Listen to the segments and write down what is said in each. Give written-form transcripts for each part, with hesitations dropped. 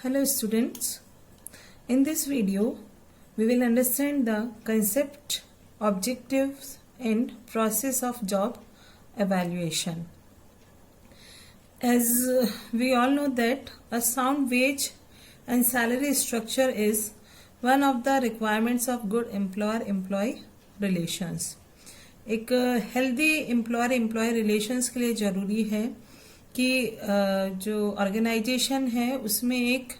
Hello students, in this video we will understand the concept, objectives and process of job evaluation. As we all know that a sound wage and salary structure is one of the requirements of good employer-employee relations. एक healthy employer relations के लिए ज़रूरी है कि जो organisation है उसमें एक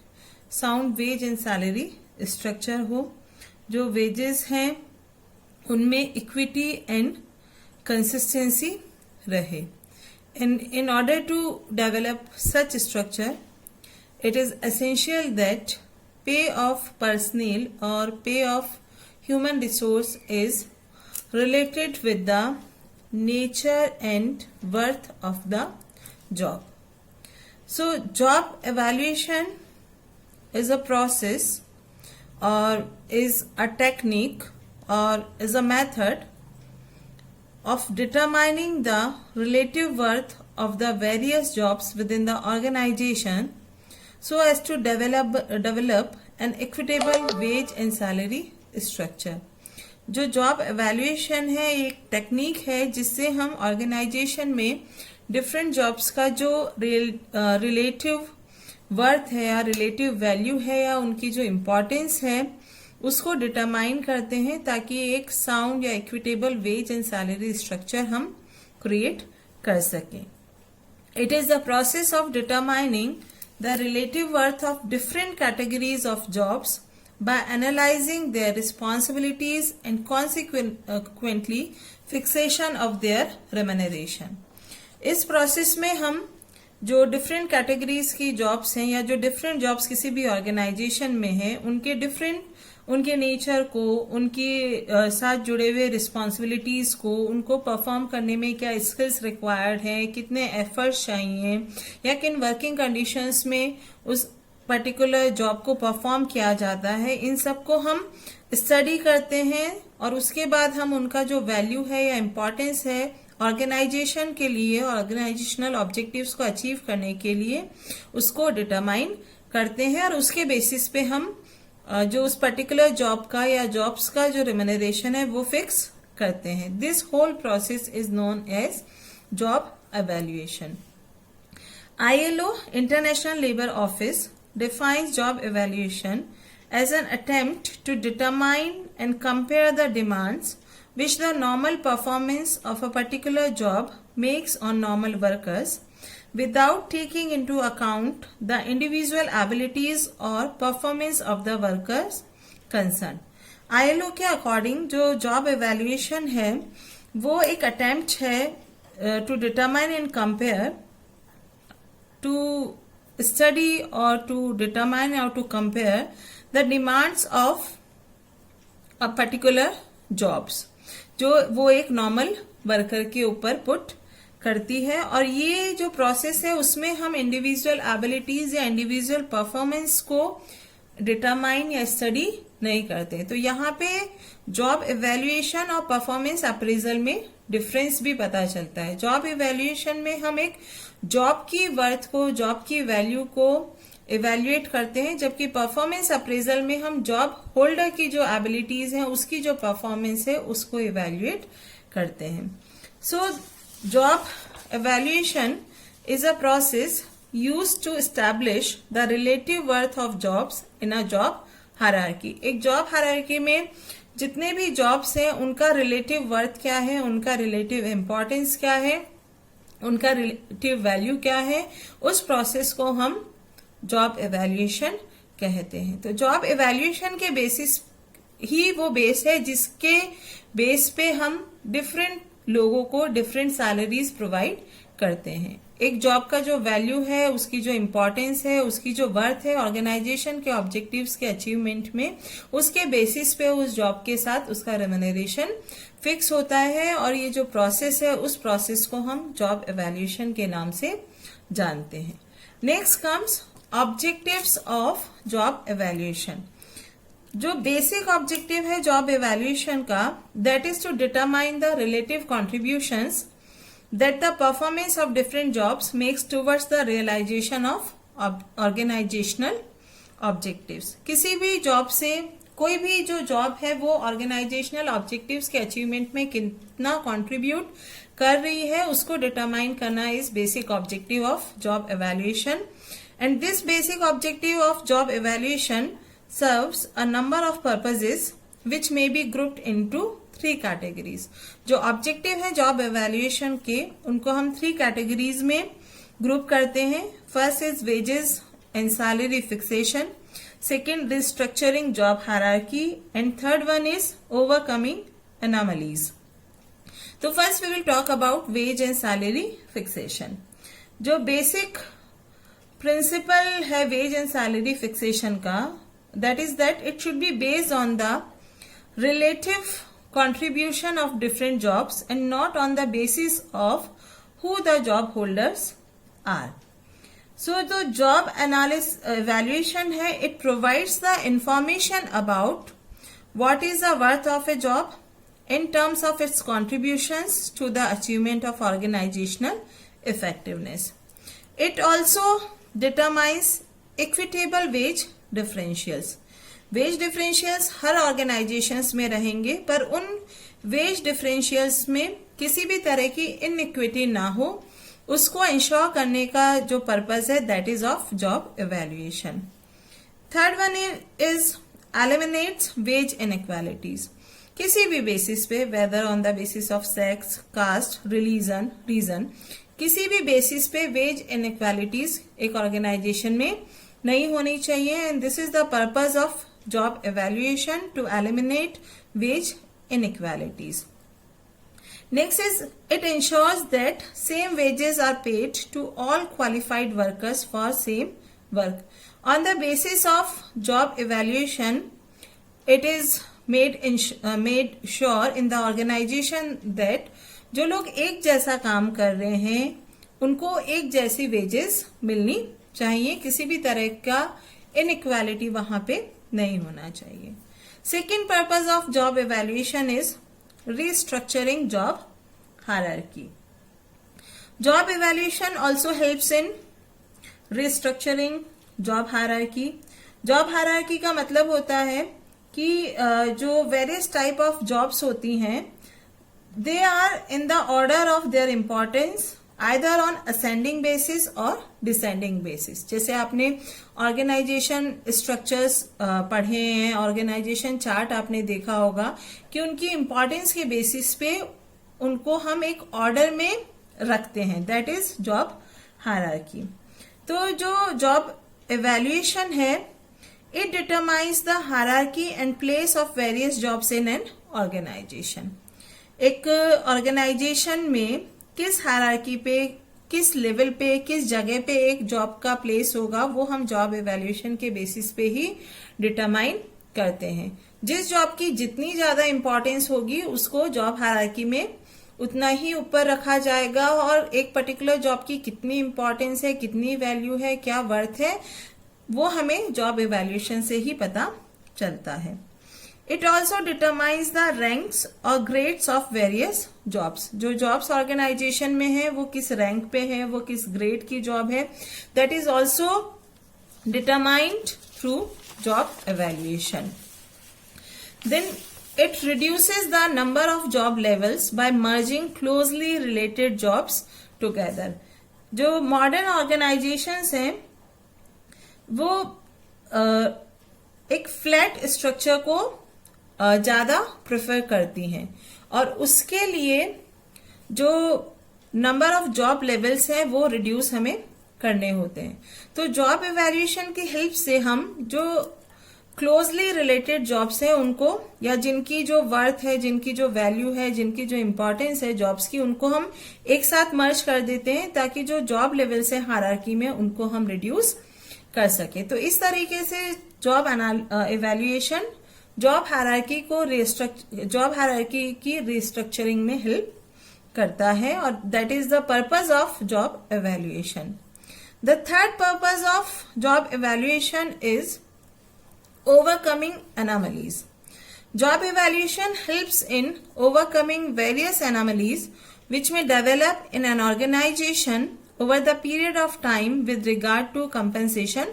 sound wage and salary structure हो, जो वेजेस हैं उनमें इक्विटी एंड कंसिस्टेंसी रहे. In order to develop such structure, it is essential that pay of personnel or pay of human resource is related with the nature and worth of the job. So job evaluation is a process or is a technique or is a method of determining the relative worth of the various jobs within the organization so as to develop an equitable wage and salary structure. जो job evaluation है एक technique है जिससे हम organisation में different jobs का जो relative worth है या रिलेटिव वैल्यू है या उनकी जो इम्पोर्टेंस है उसको डिटरमाइन करते हैं ताकि एक साउंड या equitable wage and salary structure हम क्रिएट कर सकें. It is the process of determining the relative worth of different categories of jobs by analyzing their responsibilities and consequently fixation of their remuneration. इस process में हम जो different categories की jobs हैं या जो डिफरेंट जॉब्स किसी भी ऑर्गेनाइजेशन में हैं उनके नेचर को, उनके साथ जुड़े हुए रिस्पॉन्सिबिलिटीज को, उनको परफॉर्म करने में क्या स्किल्स रिक्वायर्ड हैं, कितने एफर्ट्स चाहिए या किन वर्किंग कंडीशंस में उस पर्टिकुलर जॉब को परफॉर्म किया जाता है, इन सब को हम स्टडी करते हैं और उसके बाद हम उनका जो वैल्यू है या इम्पोर्टेंस है ऑर्गेनाइजेशन के लिए और ऑर्गेनाइजेशनल ऑब्जेक्टिव्स को अचीव करने के लिए उसको डिटरमाइन करते हैं और उसके बेसिस पे हम जो उस पर्टिकुलर जॉब का या जॉब्स का जो रेम्यूनरेशन है वो फिक्स करते हैं. This whole process is known as job evaluation. ILO, International Labour Office, defines job evaluation as an attempt to determine and compare the demands which the normal performance of a particular job makes on normal workers without taking into account the individual abilities or performance of the workers concerned. ILO के according जो job evaluation है वो एक attempt है to determine and compare, to study or to determine or to compare the demands of a particular jobs जो वो एक normal worker के ऊपर पुट करती है. और ये जो प्रोसेस है उसमें हम इंडिविजुअल एबिलिटीज या इंडिविजुअल परफॉर्मेंस को डिटरमाइन या स्टडी नहीं करते. तो यहाँ पे जॉब इवेल्युएशन और परफॉर्मेंस अप्रेजल में डिफरेंस भी पता चलता है. जॉब इवेल्युएशन में हम एक जॉब की वर्थ को, जॉब की वैल्यू को इवेल्युएट करते हैं, जबकि परफॉर्मेंस अप्रेजल में हम जॉब होल्डर की जो एबिलिटीज हैं उसकी जो परफॉर्मेंस है उसको इवेल्युएट करते हैं. So job evaluation is a process used to establish the relative worth of jobs in a job hierarchy. एक जॉब हायरार्की में जितने भी जॉब्स हैं उनका रिलेटिव वर्थ क्या है, उनका रिलेटिव इम्पोर्टेंस क्या है, उनका रिलेटिव वैल्यू क्या है, उस प्रोसेस को हम जॉब एवेल्युएशन कहते हैं. तो जॉब एवेल्युएशन के बेसिस ही वो बेस है जिसके बेस पे हम डिफरेंट लोगों को डिफरेंट सैलरीज प्रोवाइड करते हैं. एक जॉब का जो वैल्यू है, उसकी जो इम्पोर्टेंस है, उसकी जो वर्थ है ऑर्गेनाइजेशन के ऑब्जेक्टिव्स के अचीवमेंट में, उसके बेसिस पे उस जॉब के साथ उसका रेम्यूनरेशन फिक्स होता है. और ये जो प्रोसेस है उस प्रोसेस को हम जॉब एवेल्युएशन के नाम से जानते हैं. Next comes objectives of job evaluation. जो बेसिक ऑब्जेक्टिव है जॉब एवेल्युएशन का, that is to determine the relative contributions that the performance of different jobs makes towards the realization of organizational objectives. किसी भी जॉब से, कोई भी जो job है वो ऑर्गेनाइजेशनल ऑब्जेक्टिव्स के अचीवमेंट में कितना कंट्रीब्यूट कर रही है उसको डिटरमाइन करना is basic objective of job evaluation. And this basic objective of job evaluation serves a number of purposes which may be grouped into 3 categories। जो ऑब्जेक्टिव है जॉब एवेल्युएशन के उनको हम 3 कैटेगरीज में ग्रुप करते हैं। First is wages and salary fixation, second restructuring job hierarchy and third one is overcoming anomalies. तो first we will talk about wage and salary fixation. जो बेसिक प्रिंसिपल है veg and salary fixation का, that is that it should be based on the relative contribution of different jobs and not on the basis of who the job holders are. So the job analysis evaluation है, it provides the information about what is the worth of a job in terms of its contributions to the achievement of organizational effectiveness. It also determines equitable wage differentials. Wage differentials हर organisations में रहेंगे, पर उन veg differentials में किसी भी तरह की इनइक्विटी ना हो, उसको इंश्योर करने का जो पर्पस है that is of job evaluation. Third one is eliminates wage inequalities. किसी भी बेसिस पे, whether on the basis of sex, caste, religion, region, किसी भी बेसिस पे वेज इनइक्वालिटीज एक ऑर्गेनाइजेशन में नहीं होनी चाहिए। And this is the purpose of job evaluation, to eliminate wage inequalities. Next is it ensures that same wages are paid to all qualified workers for same work. On the basis of job evaluation, it is made sure in the organization that जो लोग एक जैसा काम कर रहे हैं उनको एक जैसी वेजेस मिलनी चाहिए, किसी भी तरह का इनइक्वालिटी वहां पे नहीं होना चाहिए। Second purpose of job evaluation is restructuring job hierarchy. Job evaluation also helps in restructuring job hierarchy. Job hierarchy का मतलब होता है कि जो वेरियस टाइप ऑफ जॉब्स होती हैं they are in the order of their importance either on ascending basis और descending basis। जैसे आपने ऑर्गेनाइजेशन स्ट्रक्चर्स पढ़े हैं, ऑर्गेनाइजेशन चार्ट आपने देखा होगा कि उनकी इंपॉर्टेंस के बेसिस पे उनको हम एक ऑर्डर में रखते हैं, दैट इज जॉब हायरार्की। तो जो जॉब एवेल्युएशन है it determines the hierarchy and place of various jobs in an organization. एक ऑर्गेनाइजेशन में किस हायरार्की पे, किस लेवल पे, किस जगह पे एक जॉब का प्लेस होगा वो हम जॉब एवेल्युएशन के बेसिस पे ही डिटरमाइन करते हैं। जिस जॉब की जितनी ज्यादा इंपॉर्टेंस होगी उसको जॉब हायरार्की में उतना ही ऊपर रखा जाएगा, और एक पर्टिकुलर जॉब की कितनी इंपॉर्टेंस है, कितनी वैल्यू है, क्या वर्थ है, वो हमें जॉब एवेल्युएशन से ही पता चलता है। It also determines the ranks और ग्रेड्स ऑफ वेरियस जॉब्स। जो जॉब्स ऑर्गेनाइजेशन में है वो किस रैंक पे है, वो किस ग्रेड की जॉब है, that is also determined through job evaluation. Then it reduces the number of job levels by merging closely related jobs together। जो मॉडर्न ऑर्गेनाइजेशंस हैं वो एक फ्लैट स्ट्रक्चर को ज्यादा प्रेफर करती हैं, और उसके लिए जो नंबर ऑफ जॉब लेवल्स हैं वो रिड्यूस हमें करने होते हैं। तो जॉब एवेल्युएशन की हेल्प से हम जो क्लोजली रिलेटेड जॉब्स हैं उनको, या जिनकी जो वर्थ है, जिनकी जो वैल्यू है, जिनकी जो इम्पोर्टेंस है जॉब्स की, उनको हम एक साथ मर्ज कर देते हैं ताकि जो जॉब लेवल्स है हायरार्की में उनको हम रिड्यूस कर सके। तो इस तरीके से जॉब एवेल्युएशन जॉब हायरार्की की रिस्ट्रक्चरिंग में हेल्प करता है, और that is the purpose of job evaluation. The third purpose of job evaluation is overcoming anomalies। Job evaluation helps in overcoming various anomalies which may develop in an organization over the period of time with regard to compensation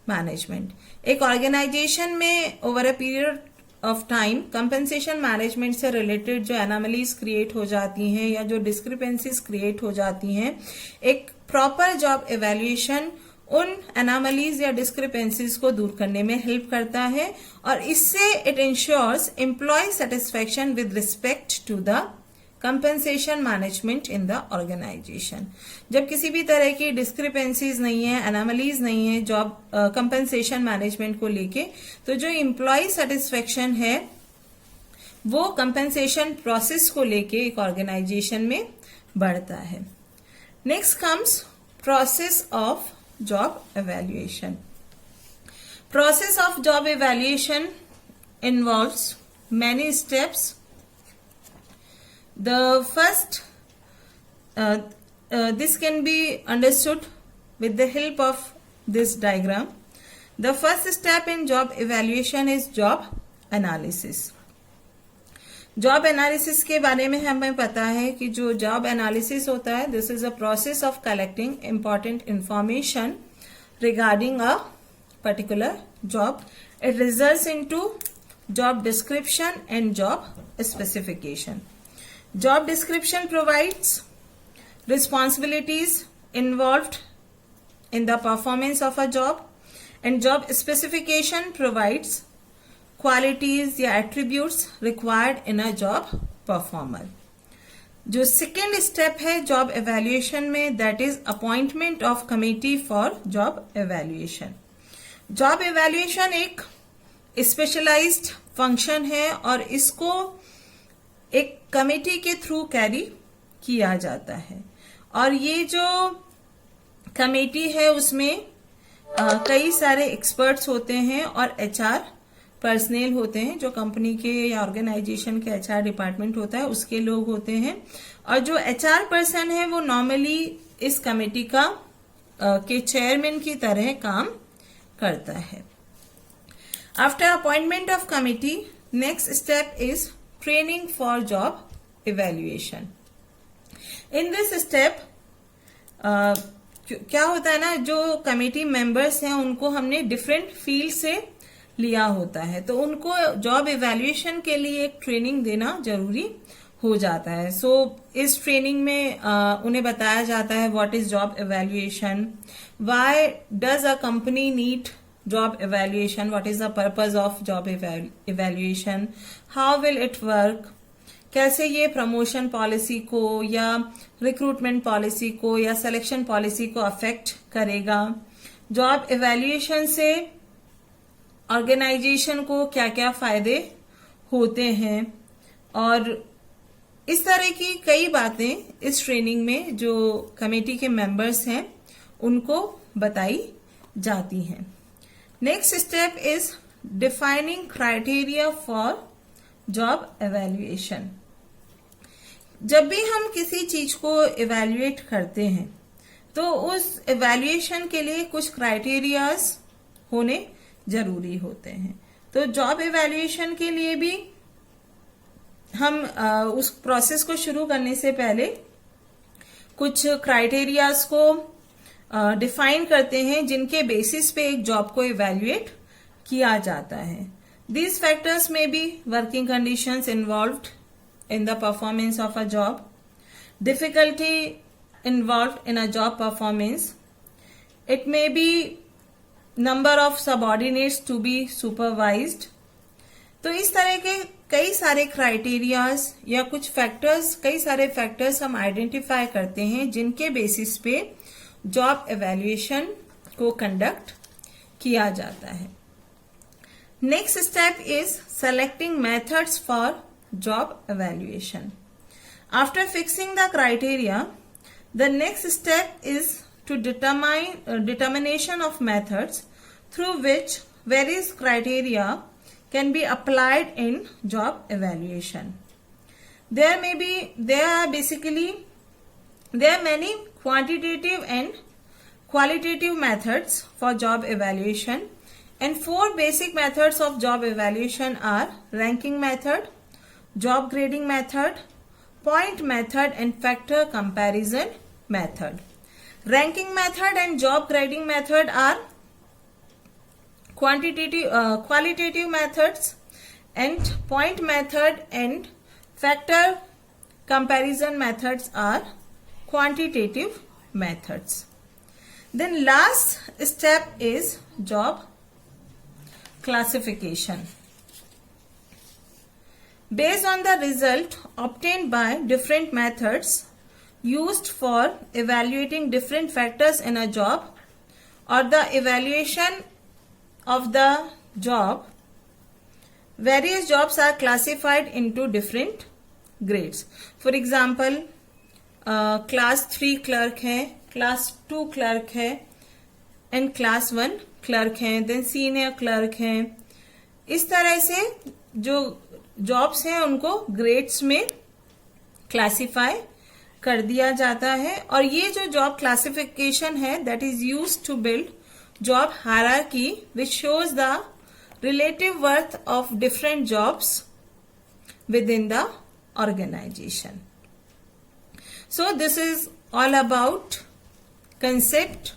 management. एक organization में over a period of time compensation management से related जो anomalies create हो जाती हैं या जो discrepancies create हो जाती हैं, एक प्रॉपर जॉब इवैल्यूएशन उन एनोमलीज या डिस्क्रिपेंसीज को दूर करने में हेल्प करता है और इससे it ensures employ satisfaction with respect to the compensation management in the organization. जब किसी भी तरह की डिस्क्रिपेंसीज नहीं है, एनोमलीज नहीं है जॉब कंपनसेशन मैनेजमेंट को लेके, तो जो एम्प्लॉय सेटिस्फेक्शन है वो कंपनसेशन प्रोसेस को लेके एक ऑर्गेनाइजेशन में बढ़ता है। Next comes process of job evaluation. Process of job evaluation involves many steps. The first, this can be understood with the help of this diagram. The first step in job evaluation is job analysis. Job analysis के बारे में हमें पता है कि जो job analysis होता है, this is a process of collecting important information regarding a particular job. It results into job description and job specification. Job description provides responsibilities involved in the performance of a job, and job specification provides qualities या attributes required in a job performer. जो second step है job evaluation में, that is appointment of committee for job evaluation. Job evaluation एक specialized function है और इसको एक committee के थ्रू कैरी किया जाता है और ये जो कमेटी है उसमें कई सारे एक्सपर्ट्स होते हैं और एचआर पर्सनल होते हैं. जो कंपनी के या ऑर्गेनाइजेशन के एचआर डिपार्टमेंट होता है उसके लोग होते हैं और जो एचआर पर्सन है वो नॉर्मली इस कमेटी का के चेयरमैन की तरह काम करता है. After appointment of committee, next step is training for job evaluation. In this step क्या होता है ना, जो कमेटी मेंबर्स हैं उनको हमने डिफरेंट फील्ड से लिया होता है तो उनको जॉब इवैल्यूएशन के लिए एक ट्रेनिंग देना जरूरी हो जाता है. सो इस ट्रेनिंग में उन्हें बताया जाता है what is job evaluation, why does a company need job evaluation, what is the purpose of job evaluation, how will it work, कैसे ये प्रमोशन पॉलिसी को या रिक्रूटमेंट पॉलिसी को या सिलेक्शन पॉलिसी को अफेक्ट करेगा, जॉब इवैल्यूएशन से organisation को क्या क्या फायदे होते हैं और इस तरह की कई बातें इस ट्रेनिंग में जो कमेटी के मेंबर्स हैं उनको बताई जाती हैं. Next step is defining criteria for job evaluation. जब भी हम किसी चीज को evaluate करते हैं तो उस evaluation के लिए कुछ क्राइटेरियाज होने जरूरी होते हैं. तो job evaluation के लिए भी हम उस प्रोसेस को शुरू करने से पहले कुछ क्राइटेरियाज को डिफाइन करते हैं जिनके बेसिस पे एक जॉब को इवैल्यूएट किया जाता है. दीज फैक्टर्स में be working conditions involved in the performance of a job, difficulty involved in a job performance, it may be number of subordinates to be supervised. तो इस तरह के कई सारे क्राइटेरियाज या कुछ फैक्टर्स, कई सारे फैक्टर्स हम आइडेंटिफाई करते हैं जिनके बेसिस पे जॉब एवेल्युएशन को कंडक्ट किया जाता है. Next step is selecting methods for job evaluation. After fixing the criteria, the next step is to determination of methods through which various criteria can be applied in job evaluation. There are many quantitative and qualitative methods for job evaluation, and 4 basic methods of job evaluation are ranking method, job grading method, point method and factor comparison method. Ranking method and job grading method are qualitative methods, and point method and factor comparison methods are quantitative methods. Then last step is job classification. Based on the result obtained by different methods used for evaluating different factors in a job or the evaluation of the job, various jobs are classified into different grades. For example, class 3 clerk है, class 2 clerk है, and class 1 clerk है, then senior clerk है. इस तरह से जो jobs हैं उनको ग्रेड्स में क्लासिफाई कर दिया जाता है. और ये जो जॉब क्लासिफिकेशन है that is used to build job hierarchy which shows the relative worth of different jobs within the organization. So this is all about concept,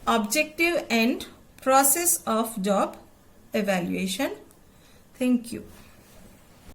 objective and process of job evaluation. Thank you.